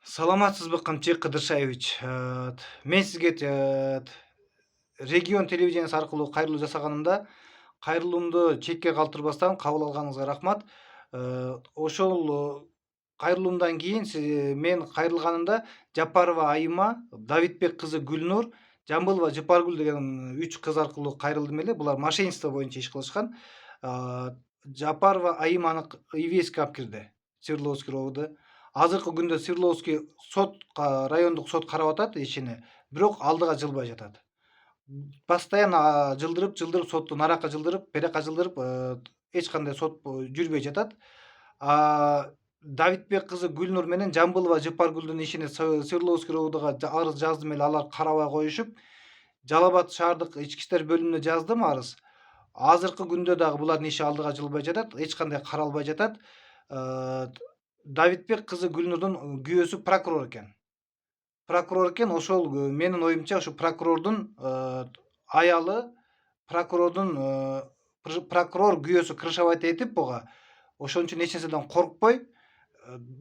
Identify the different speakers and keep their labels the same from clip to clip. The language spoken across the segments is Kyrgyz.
Speaker 1: Саламатсызбы, Камчек Кыдыршаевич. Мен сизге регион телевидениясы аркылуу кайрылуу жасаганымда, кайрылуумду чекке калтырбастан кабыл алганыңызга рахмат. Ошол кайрылуумдан кийин мен кайрылганымда Жапарова Айыма, Давитбек кызы Гүлнур, Жамбылова Жыпаргүл деген 3 кыз аркылуу кайрылдым эле. Булар мошенничество боюнча иш кылышкан. Жапарова Айыманы ИВСке алып кирди, Свердловский РОВД. Азыркы күндө Свердловский райондук сот карап атат ишини, бирок алдыга жылбай жатат. Постоянно жылдырып, сотту наракка жылдырып, беракка жылдырып, эч кандай сот жүрбөй жатат. Давитбек кызы Гүлнур менен Жамбылова Жыпаргүлдүн ишини Свердловский РОВДга арыз жаздым эле, алар карабай коюшуп, Жалал Абад шаардык ички иштер бөлүмүнө жаздым арыз. Азыркы күндө дагы булардын иши алдыга жылбай жатат, эч кандай каралбай жатат. Давитбек кызы Гүлнурдун күйөөсү прокурор экен. Ошол менин оюмча ушу прокурордун аялы, прокурордун прокурор күйөөсү крышевать этип буга ошон үчүн эч нерседен коркпой,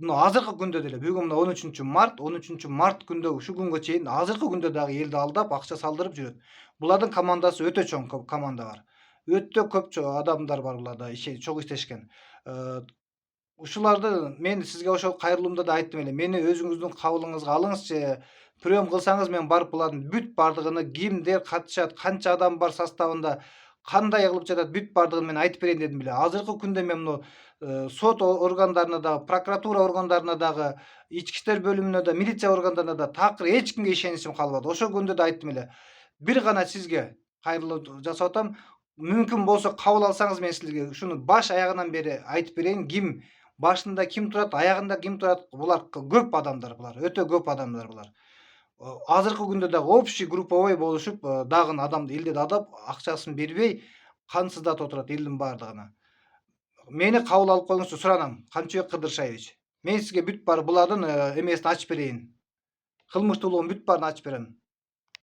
Speaker 1: мына азыркы күндө деле бүгүн мына 13 март күндө ушу күнгө чейин азыркы күндө дагы элди алдап, акча салдырып жүрөт. Булардын командасы өтө чоң команда бар. Өтө көп адамдар бар буларда, чогуу иштешкен. Ушуларды мен сизге ошол кайрылуумда да айттым эле. Мени өзүңүздүн кабылыңызга алыңызчы. Прием кылсаңыз мен барып булардын бүт бардыгыны кимдер катышат, канча адам бар составында, кандай кылып жатат, бүт бардыгын мен айтып берейин дедим эле. Азыркы күндө мен муну сот органдарына дагы, прокуратура органдарына дагы, ички иштер бөлүмүнө да, милиция органдарына да такыр эч кимге ишеничим калбады. Ошол күндө да айттым эле. Бир гана сизге кайрылуу жасап атам. Мүмкүн болсо кабыл алсаңыз мен сизге ушуну баш аягынан бери айтып берейин. Ким башында ким турат, аягында ким турат? Булар көп адамдар булар, өтө көп адамдар булар. Азыркы күндө дагы общий групповой болушуп, дагы адамды элден алдап, акчасын бербей, кансыздатып отурат элдин бардыгына. Мени кабыл алып коюңузчу суранам, Камчыбек Кыдыршаевич. Мен сизге бүт булардын эмесин ачып берейин. Кылмыштуулугун бүт баарын ачып берем.